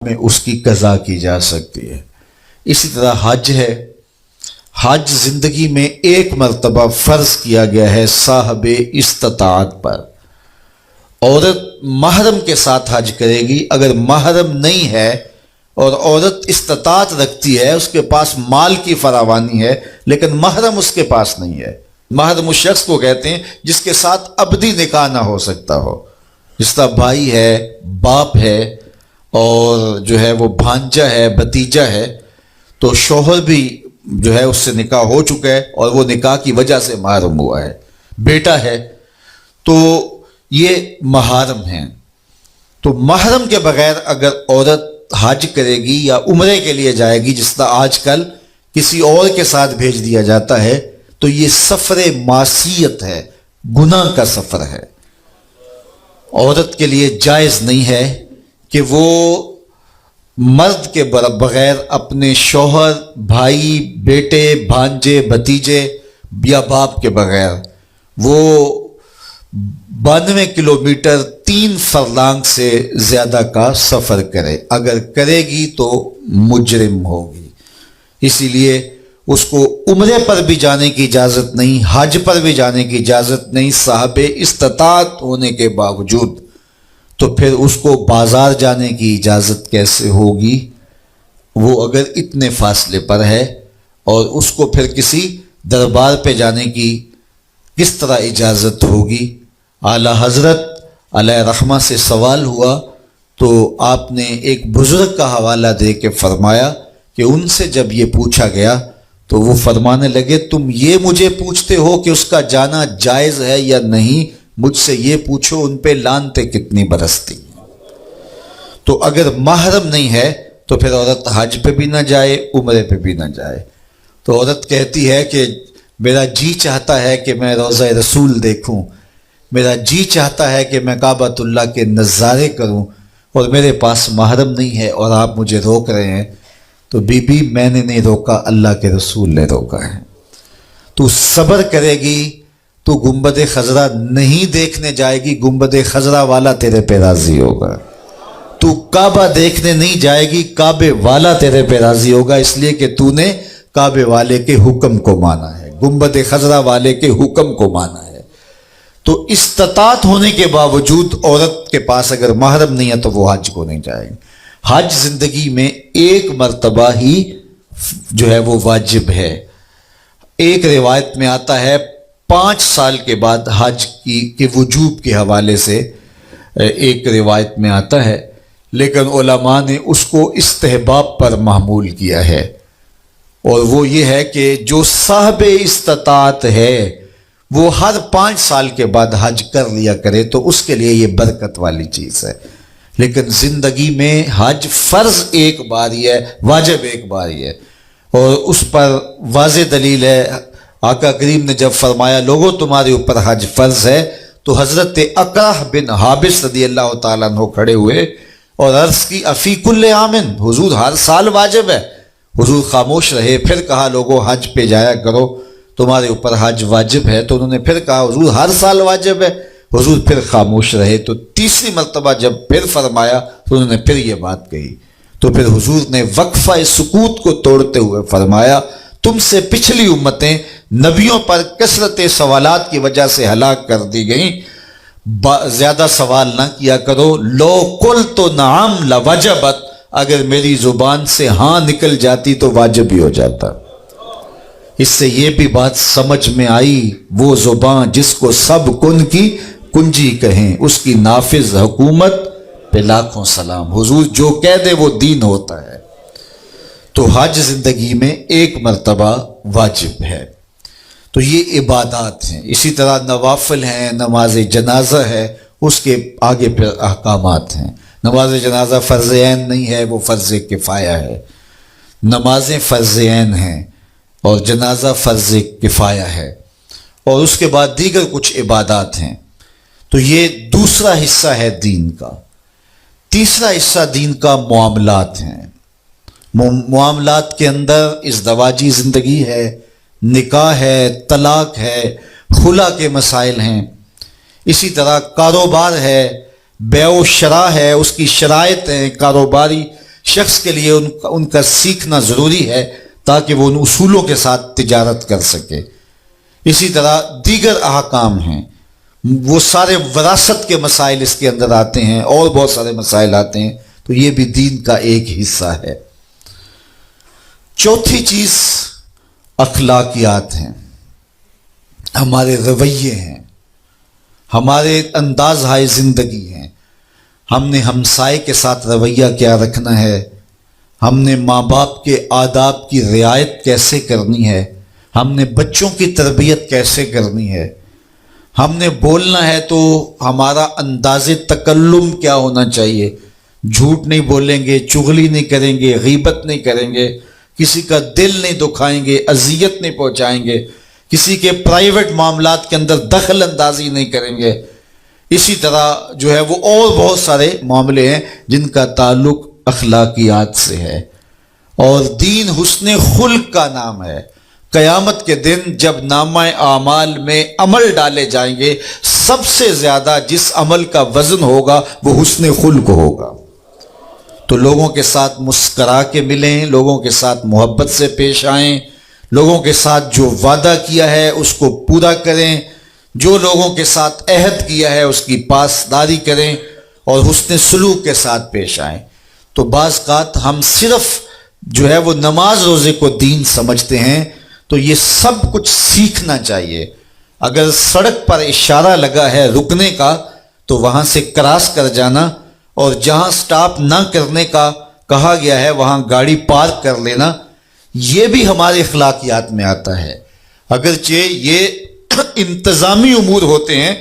میں اس کی قضا کی جا سکتی ہے۔ اسی طرح حج ہے، حج زندگی میں ایک مرتبہ فرض کیا گیا ہے صاحب استطاعت پر۔ عورت محرم کے ساتھ حج کرے گی، اگر محرم نہیں ہے اور عورت استطاعت رکھتی ہے، اس کے پاس مال کی فراوانی ہے لیکن محرم اس کے پاس نہیں ہے۔ محرم اس شخص کو کہتے ہیں جس کے ساتھ ابدی نکاح نہ ہو سکتا ہو، جس کا بھائی ہے، باپ ہے، اور جو ہے وہ بھانجا ہے، بھتیجا ہے، تو شوہر بھی جو ہے اس سے نکاح ہو چکا ہے اور وہ نکاح کی وجہ سے محرم ہوا ہے، بیٹا ہے، تو یہ محارم ہیں۔ تو محرم کے بغیر اگر عورت حج کرے گی یا عمرے کے لیے جائے گی، جس طرح آج کل کسی اور کے ساتھ بھیج دیا جاتا ہے، تو یہ سفر معصیت ہے، گناہ کا سفر ہے۔ عورت کے لیے جائز نہیں ہے کہ وہ مرد کے بغیر اپنے شوہر، بھائی، بیٹے، بھانجے، بھتیجے یا باپ کے بغیر وہ 92 کلومیٹر 3 فرلانگ سے زیادہ کا سفر کرے۔ اگر کرے گی تو مجرم ہوگی۔ اسی لیے اس کو عمرے پر بھی جانے کی اجازت نہیں، حج پر بھی جانے کی اجازت نہیں صاحب استطاعت ہونے کے باوجود۔ تو پھر اس کو بازار جانے کی اجازت کیسے ہوگی؟ وہ اگر اتنے فاصلے پر ہے، اور اس کو پھر کسی دربار پہ جانے کی کس طرح اجازت ہوگی؟ اعلیٰ حضرت علیہ رحمہ سے سوال ہوا تو آپ نے ایک بزرگ کا حوالہ دے کے فرمایا کہ ان سے جب یہ پوچھا گیا تو وہ فرمانے لگے، تم یہ مجھے پوچھتے ہو کہ اس کا جانا جائز ہے یا نہیں، مجھ سے یہ پوچھو ان پہ لعنتیں کتنی برستی۔ تو اگر محرم نہیں ہے تو پھر عورت حج پہ بھی نہ جائے، عمرے پہ بھی نہ جائے۔ تو عورت کہتی ہے کہ میرا جی چاہتا ہے کہ میں روضہ رسول دیکھوں، میرا جی چاہتا ہے کہ میں کعبۃ اللہ کے نظارے کروں، اور میرے پاس محرم نہیں ہے اور آپ مجھے روک رہے ہیں۔ تو بی بی میں نے نہیں روکا، اللہ کے رسول نے روکا ہے۔ تو صبر کرے گی تو گنبد خضرا نہیں دیکھنے جائے گی، گنبد خضرا والا تیرے پہ راضی ہوگا۔ تو کعبہ دیکھنے نہیں جائے گی، کعبے والا تیرے پہ راضی ہوگا، اس لیے کہ تو نے کعبے والے کے حکم کو مانا ہے، گنبد خضرا والے کے حکم کو مانا ہے۔ تو استطاعت ہونے کے باوجود عورت کے پاس اگر محرم نہیں ہے تو وہ حج کو نہیں جائے گی۔ حج زندگی میں ایک مرتبہ ہی جو ہے وہ واجب ہے۔ ایک روایت میں آتا ہے 5 سال کے بعد حج کے وجوب کے حوالے سے ایک روایت میں آتا ہے، لیکن علماء نے اس کو استحباب پر محمول کیا ہے، اور وہ یہ ہے کہ جو صاحب استطاعت ہے وہ ہر 5 سال کے بعد حج کر لیا کرے، تو اس کے لیے یہ برکت والی چیز ہے۔ لیکن زندگی میں حج فرض ایک بار ہی ہے، واجب ایک بار ہی ہے، اور اس پر واضح دلیل ہے۔ آقا کریم نے جب فرمایا لوگوں تمہارے اوپر حج فرض ہے، تو حضرت اقرع بن حابس رضی اللہ تعالیٰ عنہ کھڑے ہوئے اور عرض کی افی کل عامن، حضور ہر سال واجب ہے۔ حضور خاموش رہے، پھر کہا لوگوں حج پہ جایا کرو، تمہارے اوپر حج واجب ہے۔ تو انہوں نے پھر کہا حضور ہر سال واجب ہے، حضور پھر خاموش رہے۔ تو تیسری مرتبہ جب پھر فرمایا تو انہوں نے پھر یہ بات کہی، تو پھر حضور نے وقفہ سکوت کو توڑتے ہوئے فرمایا تم سے پچھلی امتیں نبیوں پر کثرت سوالات کی وجہ سے ہلاک کر دی گئیں، زیادہ سوال نہ کیا کرو۔ لو قلت نعم لوجبت، اگر میری زبان سے ہاں نکل جاتی تو واجب ہی ہو جاتا۔ اس سے یہ بھی بات سمجھ میں آئی، وہ زبان جس کو سب کن کی کنجی کہیں، اس کی نافذ حکومت پہ لاکھوں سلام۔ حضور جو کہہ دے وہ دین ہوتا ہے۔ تو حج زندگی میں ایک مرتبہ واجب ہے۔ تو یہ عبادات ہیں۔ اسی طرح نوافل ہیں، نماز جنازہ ہے، اس کے آگے پھر احکامات ہیں۔ نماز جنازہ فرض عین نہیں ہے، وہ فرض کفایہ ہے۔ نمازیں فرض عین ہیں اور جنازہ فرض کفایہ ہے، اور اس کے بعد دیگر کچھ عبادات ہیں۔ تو یہ دوسرا حصہ ہے دین کا۔ تیسرا حصہ دین کا معاملات ہیں۔ معاملات کے اندر ازدواجی زندگی ہے، نکاح ہے، طلاق ہے، خلا کے مسائل ہیں، اسی طرح کاروبار ہے، بیع و شراء ہے، اس کی شرائط ہیں، کاروباری شخص کے لیے ان کا سیکھنا ضروری ہے تاکہ وہ ان اصولوں کے ساتھ تجارت کر سکے۔ اسی طرح دیگر احکام ہیں، وہ سارے وراثت کے مسائل اس کے اندر آتے ہیں، اور بہت سارے مسائل آتے ہیں، تو یہ بھی دین کا ایک حصہ ہے۔ چوتھی چیز اخلاقیات ہیں، ہمارے رویے ہیں، ہمارے انداز ہائے زندگی ہیں۔ ہم نے ہمسائے کے ساتھ رویہ کیا رکھنا ہے، ہم نے ماں باپ کے آداب کی رعایت کیسے کرنی ہے، ہم نے بچوں کی تربیت کیسے کرنی ہے، ہم نے بولنا ہے تو ہمارا انداز تکلم کیا ہونا چاہیے، جھوٹ نہیں بولیں گے، چغلی نہیں کریں گے، غیبت نہیں کریں گے، کسی کا دل نہیں دکھائیں گے، اذیت نہیں پہنچائیں گے، کسی کے پرائیویٹ معاملات کے اندر دخل اندازی نہیں کریں گے۔ اسی طرح جو ہے وہ اور بہت سارے معاملے ہیں جن کا تعلق اخلاقیات سے ہے، اور دین حسن خلق کا نام ہے۔ قیامت کے دن جب نامہ اعمال میں عمل ڈالے جائیں گے، سب سے زیادہ جس عمل کا وزن ہوگا وہ حسن خلق ہوگا۔ تو لوگوں کے ساتھ مسکرا کے ملیں، لوگوں کے ساتھ محبت سے پیش آئیں، لوگوں کے ساتھ جو وعدہ کیا ہے اس کو پورا کریں، جو لوگوں کے ساتھ عہد کیا ہے اس کی پاسداری کریں، اور حسن سلوک کے ساتھ پیش آئیں۔ تو بعض اوقات ہم صرف جو ہے وہ نماز روزے کو دین سمجھتے ہیں، تو یہ سب کچھ سیکھنا چاہیے۔ اگر سڑک پر اشارہ لگا ہے رکنے کا تو وہاں سے کراس کر جانا، اور جہاں سٹاپ نہ کرنے کا کہا گیا ہے وہاں گاڑی پارک کر لینا، یہ بھی ہمارے اخلاقیات میں آتا ہے۔ اگرچہ یہ انتظامی امور ہوتے ہیں